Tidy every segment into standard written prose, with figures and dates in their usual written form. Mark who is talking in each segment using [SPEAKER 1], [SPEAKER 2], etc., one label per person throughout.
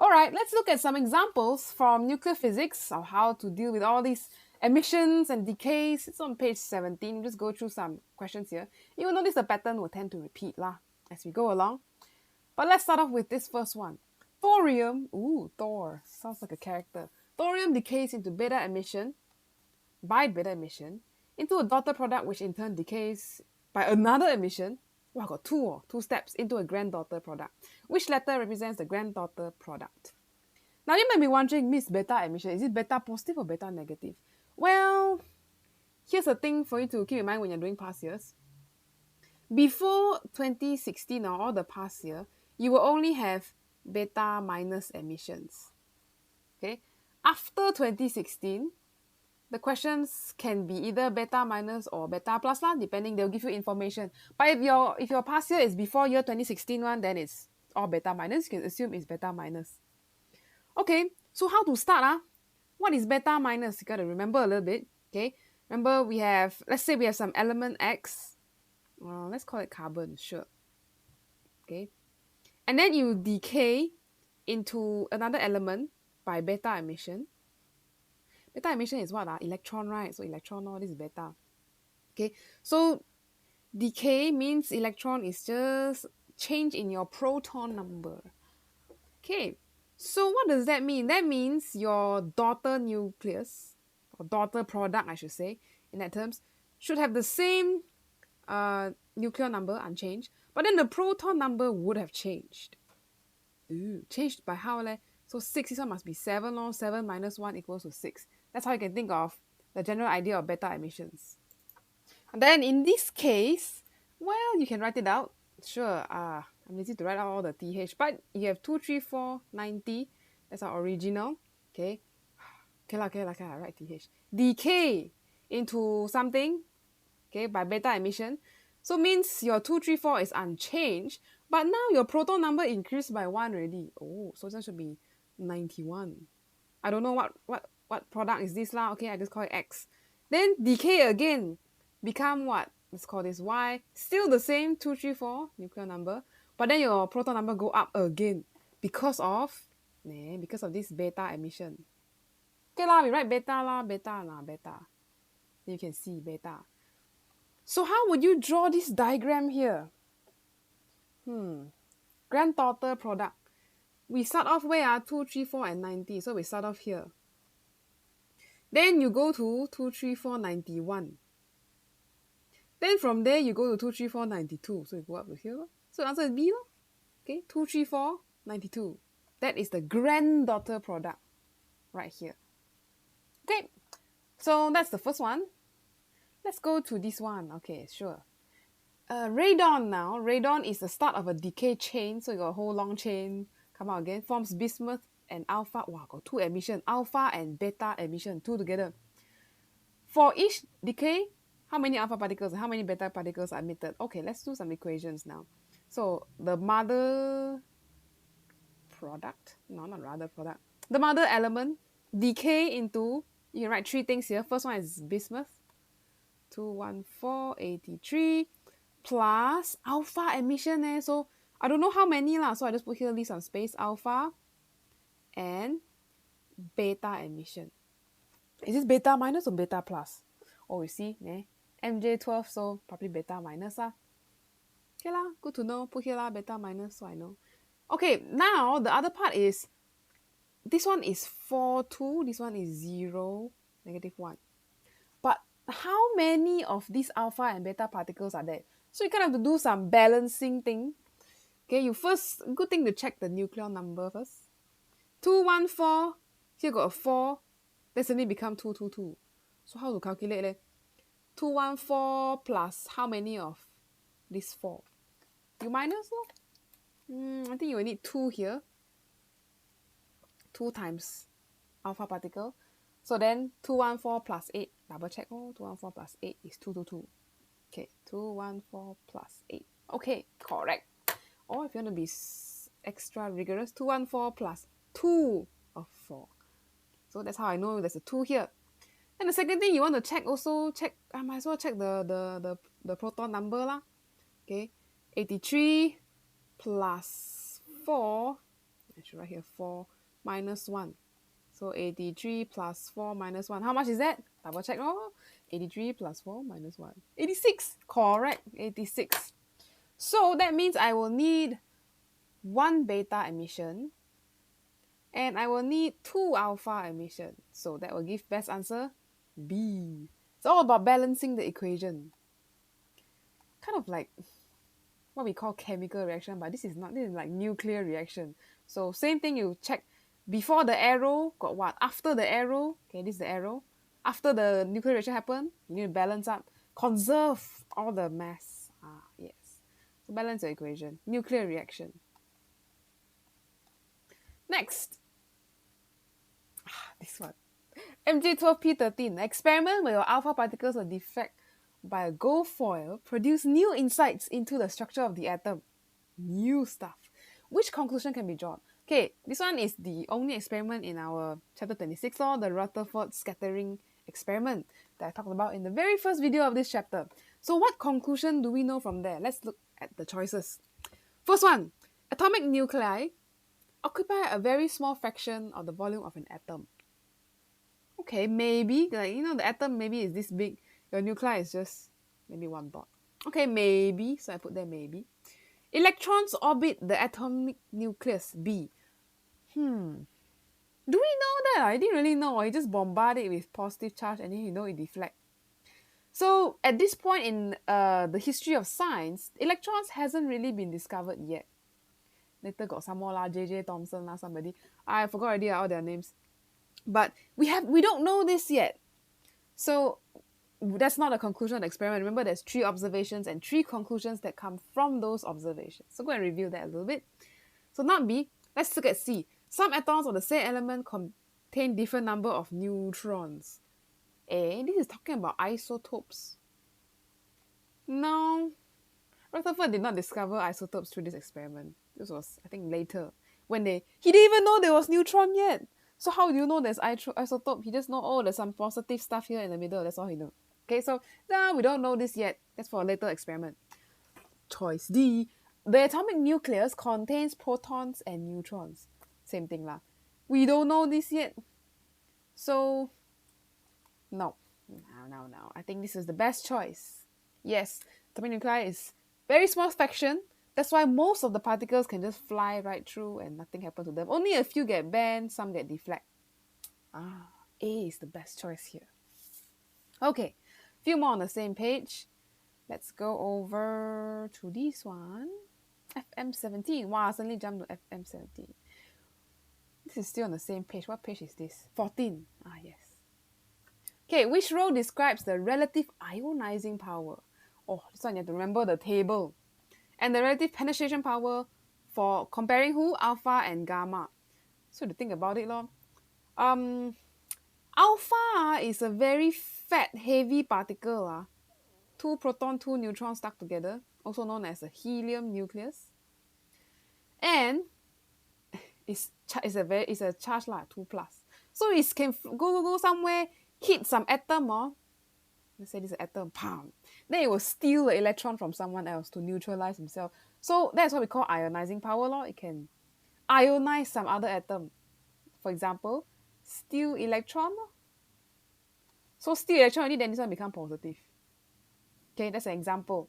[SPEAKER 1] Alright, let's look at some examples from nuclear physics of how to deal with all these emissions and decays. It's on page 17. Just go through some questions here. You will notice the pattern will tend to repeat as we go along. But let's start off with this first one. Thorium, Thor, sounds like a character. Thorium decays into beta emission, by beta emission, into a daughter product which in turn decays by another emission. Wow, got two steps into a granddaughter product. Which letter represents the granddaughter product? Now you might be wondering, Miss, beta emission, is it beta positive or beta negative? Well, here's a thing for you to keep in mind when you're doing past years. Before 2016 or all the past year, you will only have beta minus emissions. Okay? After 2016, the questions can be either beta minus or beta plus depending, they'll give you information. But if your past year is before year 2016 one, then it's all beta minus. You can assume it's beta minus. Okay, so how to start? What is beta minus? You gotta remember a little bit. Okay, remember let's say we have some element X. Let's call it carbon, sure. Okay, and then you decay into another element by beta emission. Beta emission is what? Electron, right? So electron, this is beta. Okay, so decay means electron is just change in your proton number. Okay, so what does that mean? That means your daughter nucleus, or daughter product, I should say, in that terms, should have the same nuclear number, unchanged, but then the proton number would have changed. Changed by how? So 6, this one must be 7, 7 minus 1 equals to 6. That's how you can think of the general idea of beta emissions. And then in this case, well, you can write it out. Sure, I'm lazy to write out all the TH, but you have 2, 3, 4, 90. That's our original. Okay. Okay, I write TH. Decay into something, okay, by beta emission. So means your 2, 3, 4 is unchanged, but now your proton number increased by 1 already. So that should be 91. I don't know what product is this lah. Okay, I just call it X. Then decay again, become what? Let's call this Y. Still the same 2, 3, 4 nuclear number, but then your proton number go up again because of this beta emission. Okay lah, we write beta. Then you can see beta. So how would you draw this diagram here? Granddaughter product. We start off where? 2, 3, 4 and 90. So we start off here. Then you go to 2, 3, 4, 91. Then from there you go to 2, 3, 4, 92. So you go up to here. So the answer is B. Okay, 2, 3, 4, 92. That is the granddaughter product right here. Okay, so that's the first one. Let's go to this one. Okay, sure. Radon now. Radon is the start of a decay chain. So you got a whole long chain. Come out again. Forms bismuth and alpha. Wow, got 2 emission. Alpha and beta emission. 2 together. For each decay, how many alpha particles and how many beta particles are emitted? Okay, let's do some equations now. So the mother product. No, not rather product. The mother element decay into, you can write 3 things here. First one is bismuth. 21483 plus alpha emission. So I don't know how many so I just put here, leave some space. Alpha and beta emission. Is this beta minus or beta plus? You see, MJ12, so probably beta minus Okay good to know. Put here beta minus, so I know. Okay, now the other part is, this one is 4, 2, this one is 0, -1. But how many of these alpha and beta particles are there? So you kind of have to do some balancing thing. Okay, good thing to check the nuclear number first. 214, here got a 4, that suddenly become 222. So how to calculate 214 plus how many of this 4? You minus I think you will need 2 here. 2 times alpha particle. So then 214 plus 8, double check. 214 plus 8 is 222. Okay, 214 plus 8. Okay, correct. Or if you want to be extra rigorous, 214 plus 2 of 4. So that's how I know there's a 2 here. And the second thing you want to check I might as well check the proton number Okay, 83 plus 4. should write here 4 minus 1. So 83 plus 4 minus 1. How much is that? Double check. Oh, 83 plus 4 minus 1. 86. Correct. 86. So that means I will need 1 beta emission and I will need 2 alpha emission. So that will give best answer B. It's all about balancing the equation. Kind of like what we call chemical reaction, but this is not. This is like nuclear reaction. So same thing, you check before the arrow got what? After the arrow, okay, this is the arrow. After the nuclear reaction happen, you need to balance up. Conserve all the mass. Yes. So balance the equation. Nuclear reaction. Next. This one. MJ12 P13. Experiment where your alpha particles are defect by a gold foil produce new insights into the structure of the atom. New stuff. Which conclusion can be drawn? Okay, this one is the only experiment in our chapter 26 law, the Rutherford scattering experiment that I talked about in the very first video of this chapter. So what conclusion do we know from there? Let's look at the choices. First one, atomic nuclei occupy a very small fraction of the volume of an atom. Okay, maybe, like, the atom maybe is this big. Your nuclei is just maybe 1 dot. Okay, maybe. So I put there maybe. Electrons orbit the atomic nucleus B. Do we know that? I didn't really know. I just bombard it with positive charge and then it deflects. So at this point in the history of science, electrons hasn't really been discovered yet. Later got some more lah, J.J. Thomson lah, somebody. I forgot already all their names. But we don't know this yet. So that's not a conclusion of the experiment. Remember, there's 3 observations and 3 conclusions that come from those observations. So go and review that a little bit. So not B. Let's look at C. Some atoms of the same element contain different number of neutrons. A. This is talking about isotopes. No. Rutherford did not discover isotopes through this experiment. This was, I think, later. He didn't even know there was neutron yet. So how do you know there's isotope? He just know, oh, there's some positive stuff here in the middle. That's all he knows. Okay, so we don't know this yet. That's for a later experiment. Choice D. The atomic nucleus contains protons and neutrons. Same thing lah. We don't know this yet. So, no. No. I think this is the best choice. Yes, atomic nuclei is very small fraction. That's why most of the particles can just fly right through and nothing happens to them. Only a few get bent, some get deflect. A is the best choice here. Okay, a few more on the same page. Let's go over to this one. FM17. Wow, I suddenly jumped to FM17. This is still on the same page. What page is this? 14. Yes. Okay, which row describes the relative ionizing power? Oh, this one you have to remember the table. And the relative penetration power for comparing who? Alpha and gamma. So to think about it, alpha is a very fat, heavy particle. 2 proton, 2 neutrons stuck together, also known as a helium nucleus. And it's a charge 2 plus. So it can go somewhere, hit some atom, let's say this is an atom, pound. Then it will steal the electron from someone else to neutralize himself. So that's what we call ionizing power. It can ionize some other atom. For example, steal electron. So steal electron only, then this one become positive. Okay, that's an example.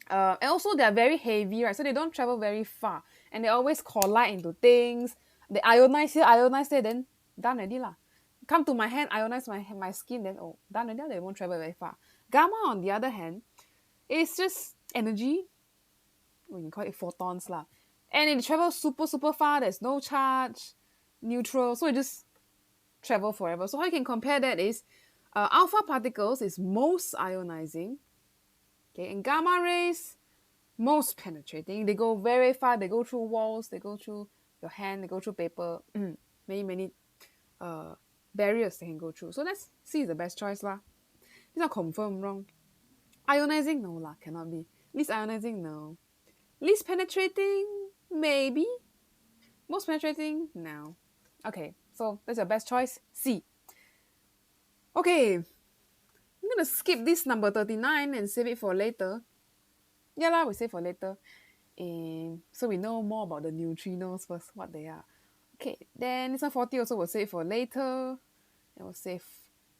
[SPEAKER 1] And also they are very heavy, right? So they don't travel very far. And they always collide into things. They ionize here, ionize there, then done already lah. Come to my hand, ionize my skin, then done already, they won't travel very far. Gamma, on the other hand, is just energy. We can call it photons lah. And it travels super, super far. There's no charge, neutral. So it just travel forever. So how you can compare that is alpha particles is most ionizing. Okay, and gamma rays, most penetrating. They go very far. They go through walls. They go through your hand. They go through paper. Many barriers they can go through. So let's see the best choice lah. It's not confirmed wrong. Ionizing? No lah, cannot be. Least ionizing? No. Least penetrating? Maybe. Most penetrating? No. Okay, so that's your best choice. C. Okay, I'm gonna skip this number 39 and save it for later. Yeah lah, we save for later. And so we know more about the neutrinos first, what they are. Okay, then this one 40 also will save for later. And we'll save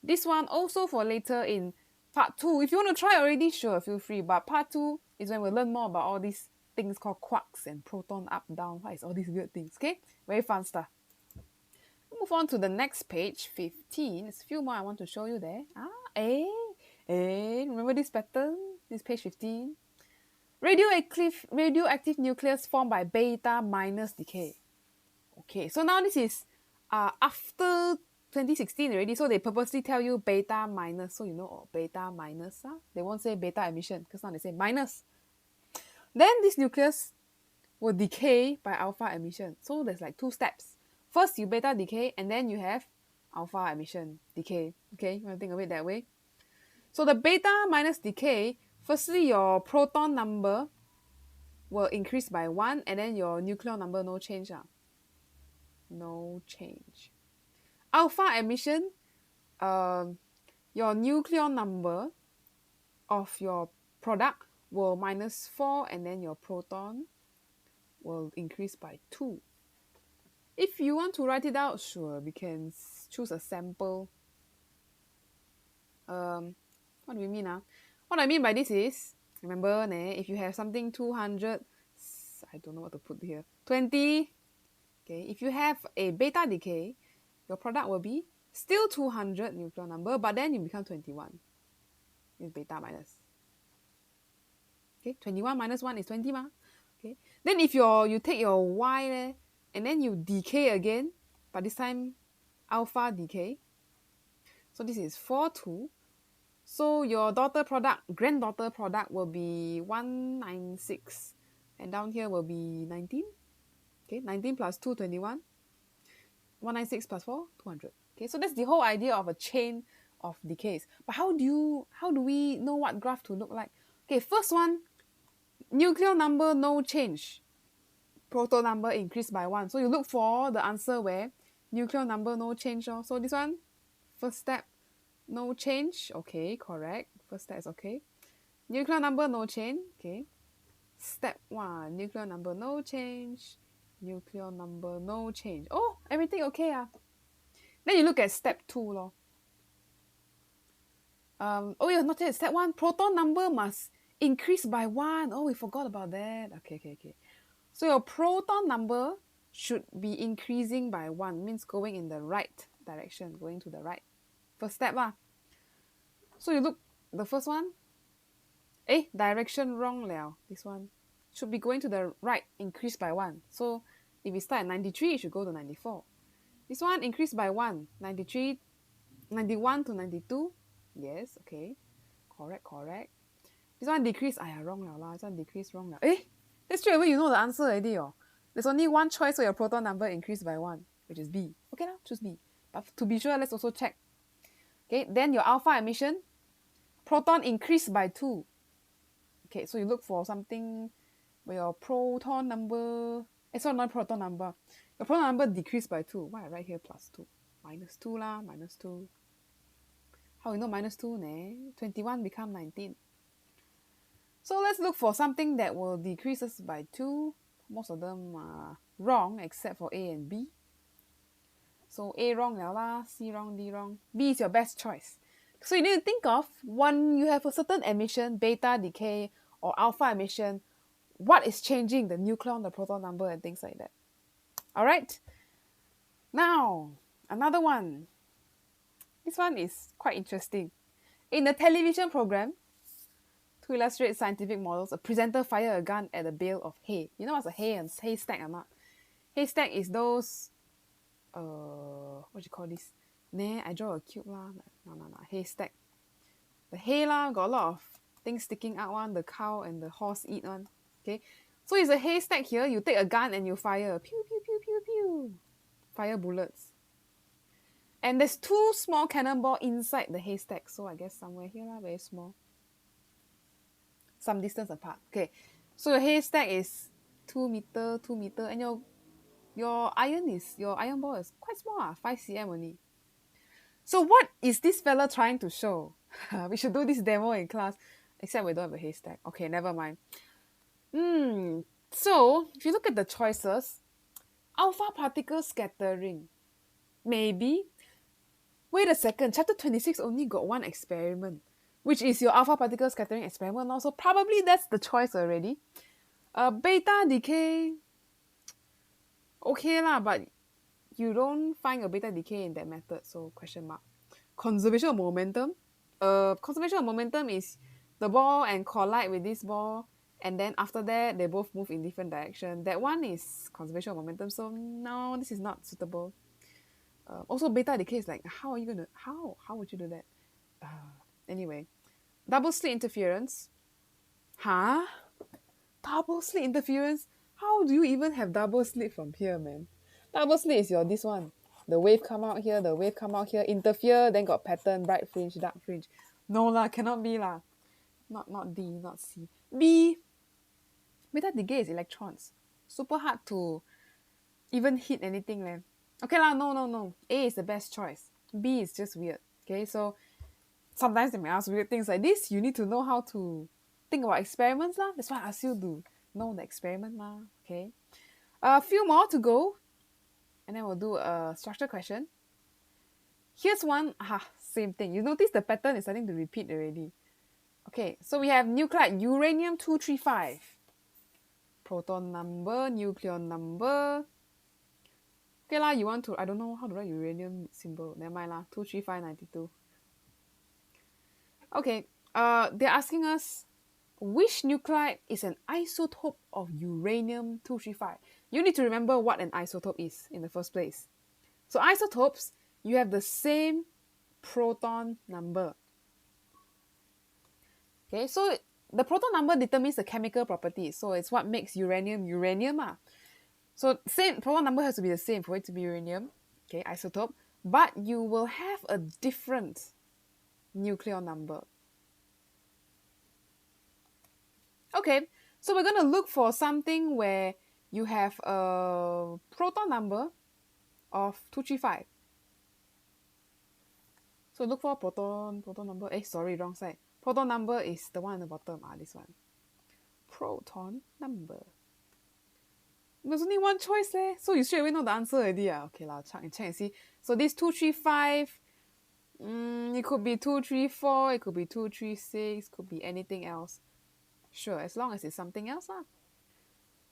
[SPEAKER 1] this one also for later in part 2. If you want to try already, sure, feel free. But part 2 is when we'll learn more about all these things called quarks and proton up, down. What is all these weird things? Okay, very fun stuff. Move on to the next page, 15. There's a few more I want to show you there. Remember this pattern? This page 15. Radioactive nucleus formed by beta minus decay. Okay, so now this is after 2016 already, so they purposely tell you beta minus, so you know, oh, beta minus. They won't say beta emission because now they say minus. Then this nucleus will decay by alpha emission. So there's like 2 steps. First, you beta decay, and then you have alpha emission decay. Okay, you want to think of it that way. So the beta minus decay, firstly, your proton number will increase by 1, and then your nucleon number no change. No change. Alpha emission, your nucleon number of your product will minus 4, and then your proton will increase by 2. If you want to write it out, sure, we can choose a sample. What do we mean? What I mean by this is, remember, if you have something 200, I don't know what to put here, 20, okay, if you have a beta decay, your product will be still 200 nucleon number, but then you become 21. It's beta minus. Okay, 21 minus 1 is 20 ma. Okay, then if you take your Y there, and then you decay again, but this time alpha decay. So this is 4, 2. So your granddaughter product will be 196. And down here will be 19. Okay, 19 plus 2, 21. 196 plus 4, 200. Okay, so that's the whole idea of a chain of decays. But how do we know what graph to look like? Okay, first one, nucleon number no change. Proton number increased by 1. So you look for the answer where nucleon number no change. So this one, first step, no change. Okay, correct. First step is okay. Nucleon number no change. Okay. Step 1, nucleon number no change. Nucleon number no change. Oh, everything okay. Then you look at step 2. Not yet. Step 1, proton number must increase by 1. Oh, we forgot about that. Okay. So your proton number should be increasing by 1, means going in the right direction, going to the right. First step. So you look, the first one, direction wrong liao. This one should be going to the right, increase by 1. So if we start at 93, it should go to 94. This one increased by 1, 93, 91 to 92. Yes, okay. Correct. This one decrease, wrong liao. This one decrease wrong liao. That's straight away you know the answer already. There's only one choice, so your proton number increased by 1, which is B. Okay, now choose B. But to be sure, let's also check. Okay, then your alpha emission, proton increased by 2. Okay, so you look for something where your proton number, not proton number. Your proton number decreased by 2. Why I write here plus 2? Minus 2 lah, minus 2. How you know minus 2 ne? 21 become 19. So let's look for something that will decrease us by 2. Most of them are wrong except for A and B. So A wrong liao lah, C wrong, D wrong. B is your best choice. So you need to think of when you have a certain emission, beta decay or alpha emission, what is changing the nucleon, the proton number, and things like that. All right. Now, another one. This one is quite interesting. In a television program, to illustrate scientific models, a presenter fire a gun at a bale of hay. You know what's a haystack or not? Haystack is those, what do you call this? I draw a cube lah. No. Haystack. The hay lah, got a lot of things sticking out one. The cow and the horse eat one. Okay. So it's a haystack here. You take a gun and you fire. Pew, pew, pew, pew, pew. Fire bullets. And there's 2 small cannonball inside the haystack. So I guess somewhere here lah, very small. Some distance apart. Okay. So your haystack is 2 meter, and your iron ball is quite small, 5 cm only. So what is this fella trying to show? We should do this demo in class, except we don't have a haystack. Okay, never mind. So if you look at the choices, Alpha particle scattering. Maybe. Wait a second, chapter 26 only got one experiment, which is your alpha particle scattering experiment also. Probably that's the choice already. Beta decay, okay lah, but you don't find a beta decay in that method, so question mark. Conservation of momentum. Conservation of momentum is the ball and collide with this ball, and then after that they both move in different direction. That one is conservation of momentum, so no, this is not suitable. Also, beta decay is like, how are you gonna, how would you do that? Anyway, double slit interference. Huh? Double slit interference? How do you even have double slit from here, man? Double slit is your this one. The wave come out here, the wave come out here, interfere, then got pattern, bright fringe, dark fringe. No lah, cannot be lah. Not D, not C. B. Beta decay is electrons. Super hard to even hit anything, man. Okay lah, no. A is the best choice. B is just weird. Okay, so sometimes they may ask weird things like this. You need to know how to think about experiments lah. That's why I ask you to know the experiment lah. Okay. A few more to go. And then we'll do a structure question. Here's one. Same thing. You notice the pattern is starting to repeat already. Okay, so we have nuclide uranium-235. Proton number, nucleon number. Okay lah, you want to, I don't know how to write uranium symbol. Never mind lah, 23592. Okay, they're asking us which nuclide is an isotope of uranium-235. You need to remember what an isotope is in the first place. So isotopes, you have the same proton number. Okay, so the proton number determines the chemical properties. So it's what makes uranium uranium. So same proton number has to be the same for it to be uranium. Okay, isotope. But you will have a different nucleon number. Okay, so we're going to look for something where you have a proton number of 235. So look for proton number. Sorry, wrong side. Proton number is the one at the bottom. This one. Proton number. There's only one choice there. So you straight away know the answer already. Okay, check and see. So this 235, it could be 234, it could be 236, could be anything else. Sure, as long as it's something else.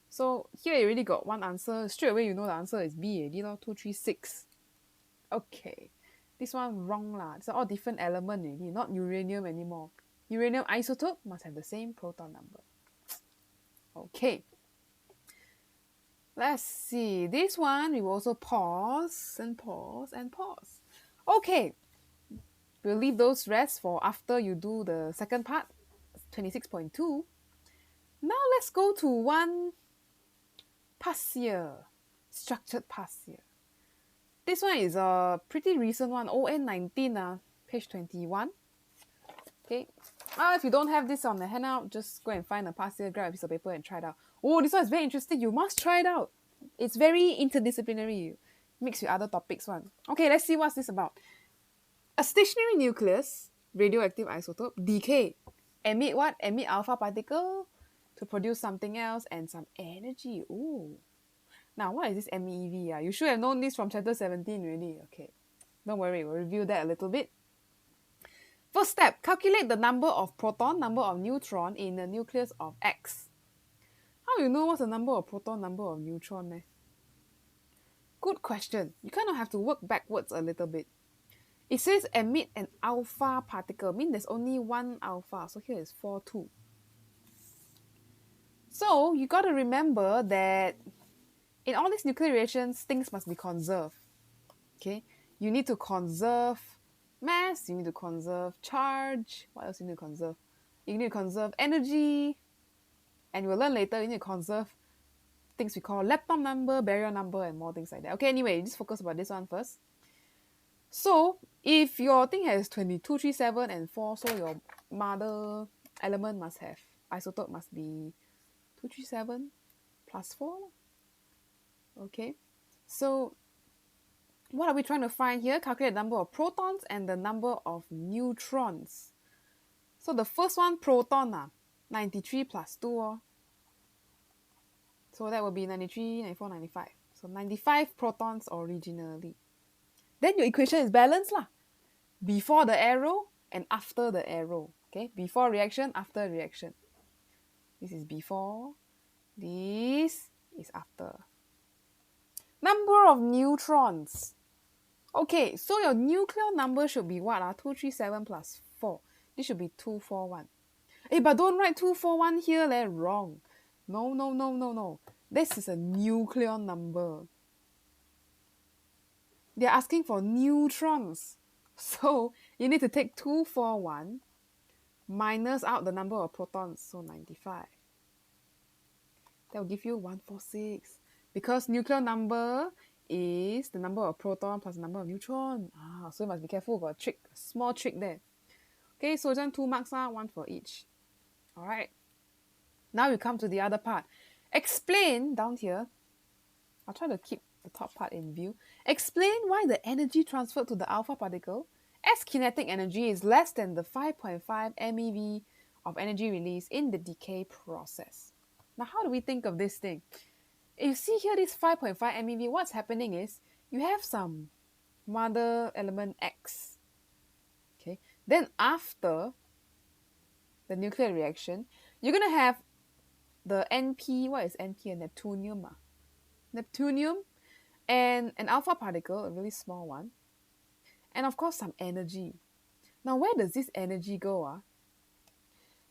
[SPEAKER 1] So here you already got one answer. Straight away you know the answer is B already, 236. Okay. This one wrong lah. It's all different element already, not uranium anymore. Uranium isotope must have the same proton number. Okay. Let's see. This one we will also pause and pause and pause. Okay. We'll leave those rest for after you do the second part, 26.2. Now let's go to one past year, structured past year. This one is a pretty recent one, ON19, page 21. Okay. If you don't have this on the handout, just go and find a past year, grab a piece of paper and try it out. Oh, this one is very interesting. You must try it out. It's very interdisciplinary. Mix with other topics one. Okay, let's see what's this about. A stationary nucleus, radioactive isotope, decay. Emit what? Emit alpha particle to produce something else and some energy. Ooh. Now, what is this MEEV? You should have known this from chapter 17 already. Okay. Don't worry, we'll review that a little bit. First step, calculate the number of proton, number of neutron in the nucleus of X. How you know what's the number of proton, number of neutron? Good question. You kind of have to work backwards a little bit. It says emit an alpha particle. Means there's only one alpha. So here is 4, 2. So you got to remember that in all these nuclear reactions, things must be conserved. Okay? You need to conserve mass, you need to conserve charge. What else you need to conserve? You need to conserve energy. And we'll learn later, you need to conserve things we call lepton number, baryon number, and more things like that. Okay, anyway, just focus about this one first. So, if your thing has 22, 3, 7, and 4, so your mother element must have, isotope must be 2, 3, 7 plus 4. Okay, so what are we trying to find here? Calculate the number of protons and the number of neutrons. So the first one, proton, 93 plus 2. So that will be 93, 94, 95. So 95 protons originally. Then your equation is balanced lah. Before the arrow and after the arrow. Okay, before reaction, after reaction. This is before, this is after. Number of neutrons. Okay, so your nuclear number should be what? 237 plus 4. This should be 241. Hey, but don't write 241 here, wrong. No, no, no, no, no. This is a nuclear number. They're asking for neutrons. So you need to take 241 minus out the number of protons, so 95. That will give you 146. Because nuclear number is the number of proton plus the number of neutron. So you must be careful. Got a trick, a small trick there. Okay, so then 2 marks are 1 for each. All right. Now we come to the other part. Explain down here. I'll try to keep the top part in view. Explain why the energy transferred to the alpha particle as kinetic energy is less than the 5.5 MeV of energy released in the decay process. Now, how do we think of this thing? If you see here this 5.5 MeV, what's happening is you have some mother element X. Okay. Then after the nuclear reaction, you're going to have the NP, what is NP? A neptunium. Neptunium and an alpha particle, a really small one. And of course, some energy. Now, where does this energy go?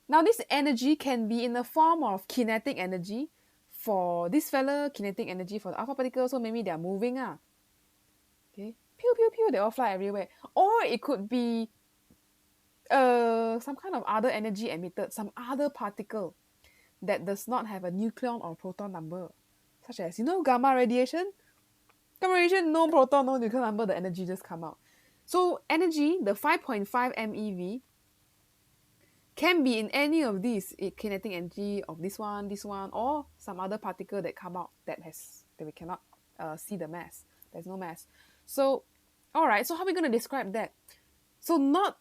[SPEAKER 1] Now, this energy can be in the form of kinetic energy for this fella, kinetic energy for the alpha particle, so maybe they're moving. Okay, pew, pew, pew, they all fly everywhere. Or it could be some kind of other energy emitted, some other particle that does not have a nucleon or proton number, such as, gamma radiation. Gamma radiation, no proton, no nucleon number, the energy just come out. So energy, the 5.5 MeV, can be in any of these kinetic energy of this one, or some other particle that come out that we cannot see the mass. There's no mass. So, all right. So how are we going to describe that? So not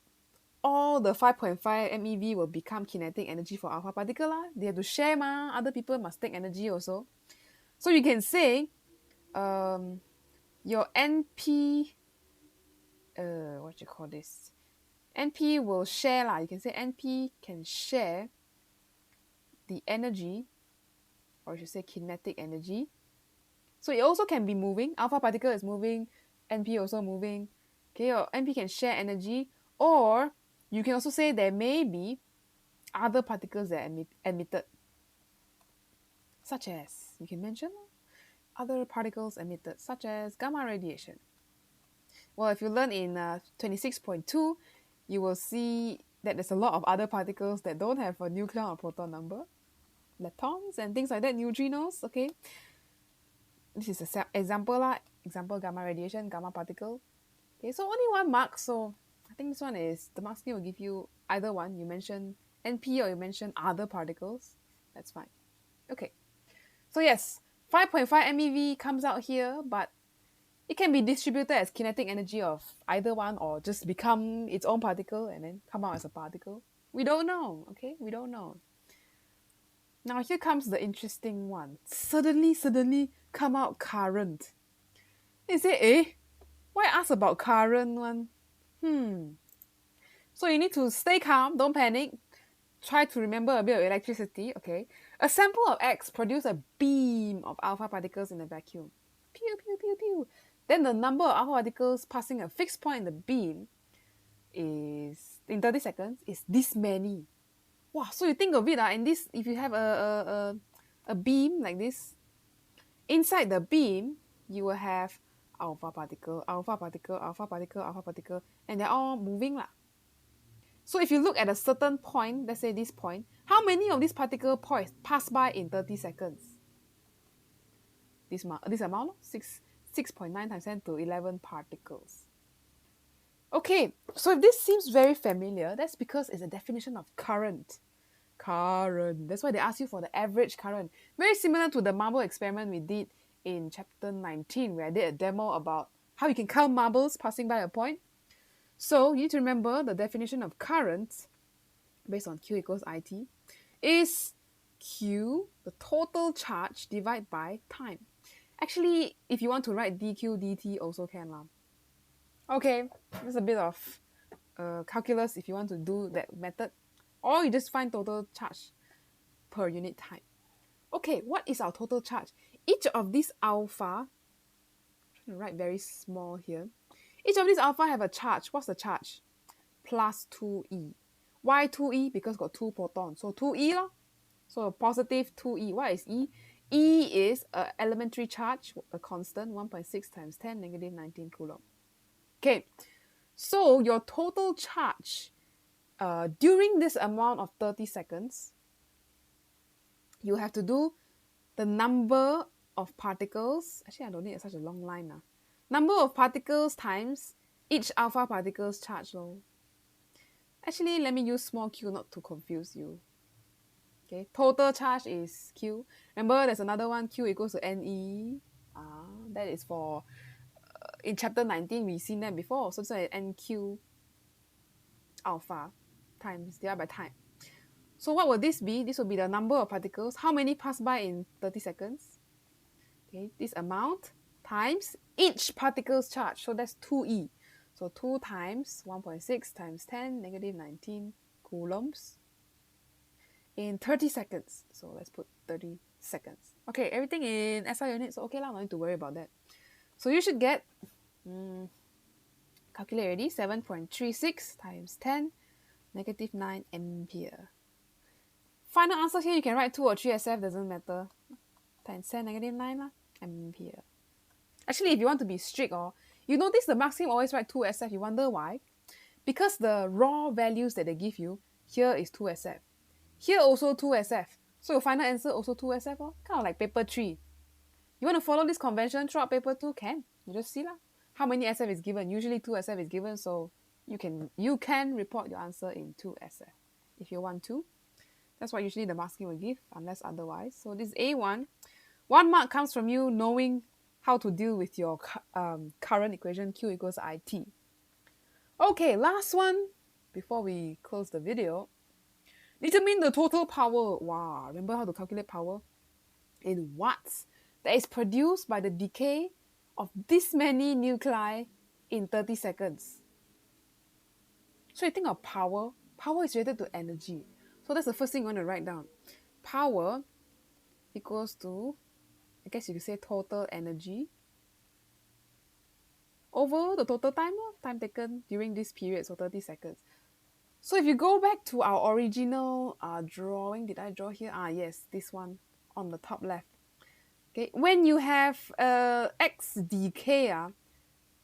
[SPEAKER 1] all the 5.5 MeV will become kinetic energy for alpha particle. They have to share. Other people must take energy also. So you can say your NP, what you call this? NP will share. You can say NP can share the energy, or you should say kinetic energy. So it also can be moving. Alpha particle is moving, NP also moving. Okay, or NP can share energy, or you can also say there may be other particles that are emitted, such as, you can mention other particles emitted, such as gamma radiation. Well, if you learn in 26.2, you will see that there's a lot of other particles that don't have a nucleon or proton number. Leptons and things like that, neutrinos, okay? This is an example, example gamma radiation, gamma particle. Okay, so only 1 mark, so I think this one is, the mark scheme will give you either one. You mention NP or you mention other particles. That's fine. Okay, so yes, 5.5 MeV comes out here, but it can be distributed as kinetic energy of either one or just become its own particle and then come out as a particle. We don't know, okay? We don't know. Now here comes the interesting one. Suddenly come out current. They say, why ask about current one? So you need to stay calm, don't panic. Try to remember a bit of electricity, okay? A sample of X produces a beam of alpha particles in a vacuum. Pew, pew, pew, pew. Then the number of alpha particles passing a fixed point in the beam is, in 30 seconds, is this many. Wow, so you think of it, and this, if you have a beam like this, inside the beam, you will have alpha particle, alpha particle, alpha particle, alpha particle, and they're all moving. So if you look at a certain point, let's say this point, how many of these particle points pass by in 30 seconds? This amount, 6.9 times 10 to 11 particles. Okay, so if this seems very familiar, that's because it's a definition of current. Current. That's why they ask you for the average current. Very similar to the marble experiment we did in chapter 19, where I did a demo about how you can count marbles passing by a point. So you need to remember the definition of current, based on Q equals IT, is Q, the total charge, divided by time. Actually, if you want to write dq dt also can lah. Okay, there's a bit of calculus if you want to do that method, or you just find total charge per unit time. Okay, what is our total charge? Each of these alpha, I'm trying to write very small here. Each of these alpha have a charge. What's the charge? Plus 2e. Why 2e? Because got 2 protons. So 2e lor. So positive 2e. What is e? E is an elementary charge, a constant, 1.6 times 10, negative 19 coulomb. Okay, so your total charge during this amount of 30 seconds, you have to do the number of particles. Actually, I don't need such a long line now. Number of particles times each alpha particle's charge. Actually, let me use small q not to confuse you. Okay, total charge is q. Remember, there's another one, q equals to ne. That is for, in chapter 19, we've seen that before. So it's like nq alpha times divided by time. So what will this be? This will be the number of particles. How many pass by in 30 seconds? Okay, this amount times each particle's charge. So that's 2e. So 2 times 1.6 times 10, negative 19 coulombs in 30 seconds. So let's put 30 seconds. Okay, everything in SI units. So okay lah, no need to worry about that. So you should get, calculate already, 7.36 times 10, negative 9 ampere. Final answer here, you can write 2 or 3 SF, doesn't matter. Times 10, negative 9 lah, ampere. Actually, if you want to be strict, you notice the marks scheme always write 2 SF. You wonder why? Because the raw values that they give you, here is 2 SF. Here also 2 SF. So your final answer also 2 SF, kind of like paper 3. You want to follow this convention throughout paper 2? Can. You just see lah. How many SF is given? Usually 2 SF is given, so you can report your answer in 2 SF if you want to. That's what usually the mark scheme will give, unless otherwise. So this A1, 1 mark comes from you knowing how to deal with your current equation, Q equals IT. Okay, last one before we close the video. Determine the total power. Wow, remember how to calculate power? In watts that is produced by the decay of this many nuclei in 30 seconds. So you think of power. Power is related to energy. So that's the first thing you want to write down. Power equals to, I guess you could say, total energy over the total time taken during this period, so 30 seconds. So if you go back to our original drawing, did I draw here? Yes, this one on the top left. Okay, when you have X decay, a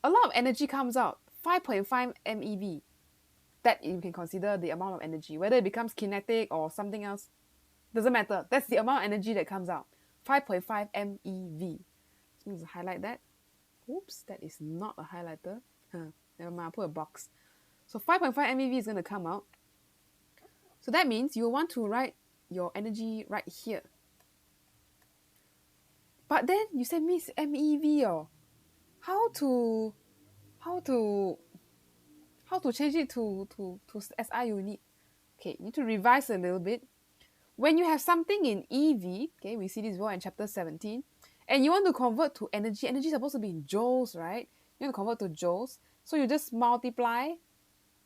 [SPEAKER 1] lot of energy comes out, 5.5 MeV. That you can consider the amount of energy. Whether it becomes kinetic or something else, doesn't matter. That's the amount of energy that comes out. 5.5 MeV. So let's highlight that. Oops, that is not a highlighter. Never mind, I'll put a box. So 5.5 MeV is going to come out. So that means you want to write your energy right here. But then you say, Miss, MeV, how to change it to SI unit? Okay, you need to revise a little bit. When you have something in EV, okay, we see this well in chapter 17, and you want to convert to energy. Energy is supposed to be in joules, right? You want to convert to joules, so you just multiply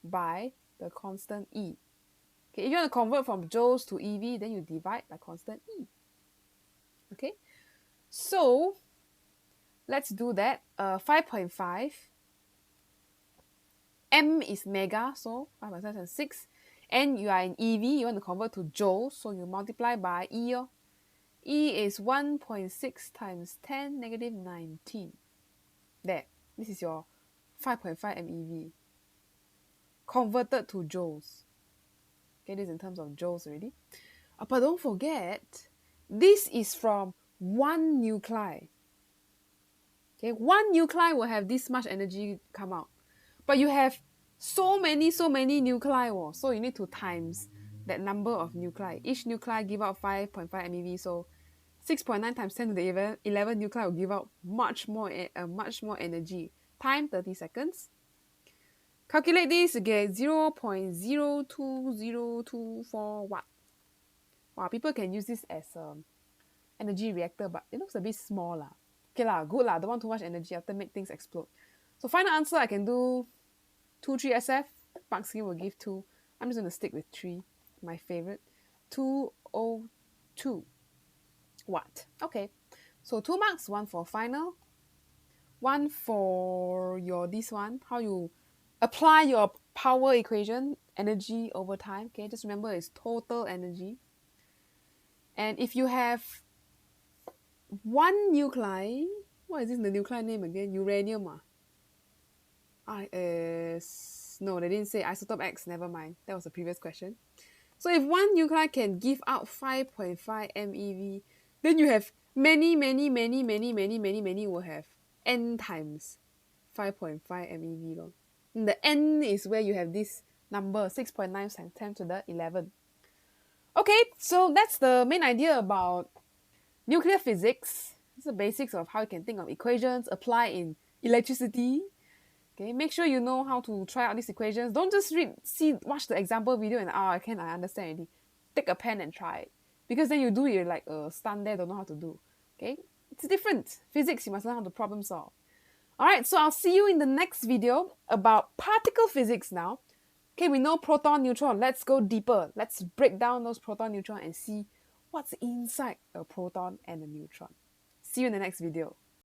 [SPEAKER 1] by the constant E. Okay, if you want to convert from joules to EV, then you divide by constant E. Okay, so let's do that. 5.5. M is mega, so 5 times 6. And you are in EV, you want to convert to joules, so you multiply by E. E is 1.6 times 10, negative 19. There, this is your 5.5 MeV. Converted to joules. Okay, this is in terms of joules already. But don't forget, this is from one nuclei. Okay, one nuclei will have this much energy come out. But you have so many nuclei, so you need to times that number of nuclei. Each nuclei give out 5.5 MeV, so 6.9 times 10 to the 11 nuclei will give out much more energy. Time 30 seconds. Calculate this to get 0.02024 watt. Wow, people can use this as energy reactor, but it looks a bit small. Okay lah, good lah. Don't want too much energy after make things explode. So final answer, I can do 2, 3 SF. Mark scheme will give 2. I'm just going to stick with 3. My favorite. 202 watt. Okay. So 2 marks, 1 for final. 1 for your this one. How you apply your power equation, energy over time. Okay, just remember it's total energy. And if you have one nuclei, what is this, the nuclei name again? Uranium. No, they didn't say isotope X, never mind. That was the previous question. So if one nuclei can give out 5.5 MeV, then you have many will have n times 5.5 MeV. And the n is where you have this number, 6.9 times 10 to the 11. Okay, so that's the main idea about nuclear physics. It's the basics of how you can think of equations, apply in electricity. Okay, make sure you know how to try out these equations. Don't just watch the example video and I understand already. Take a pen and try it. Because then you do it like stand there, don't know how to do. Okay, it's different. Physics, you must learn how to problem solve. Alright, so I'll see you in the next video about particle physics now. Okay, we know proton, neutron. Let's go deeper. Let's break down those proton, neutron and see what's inside a proton and a neutron. See you in the next video.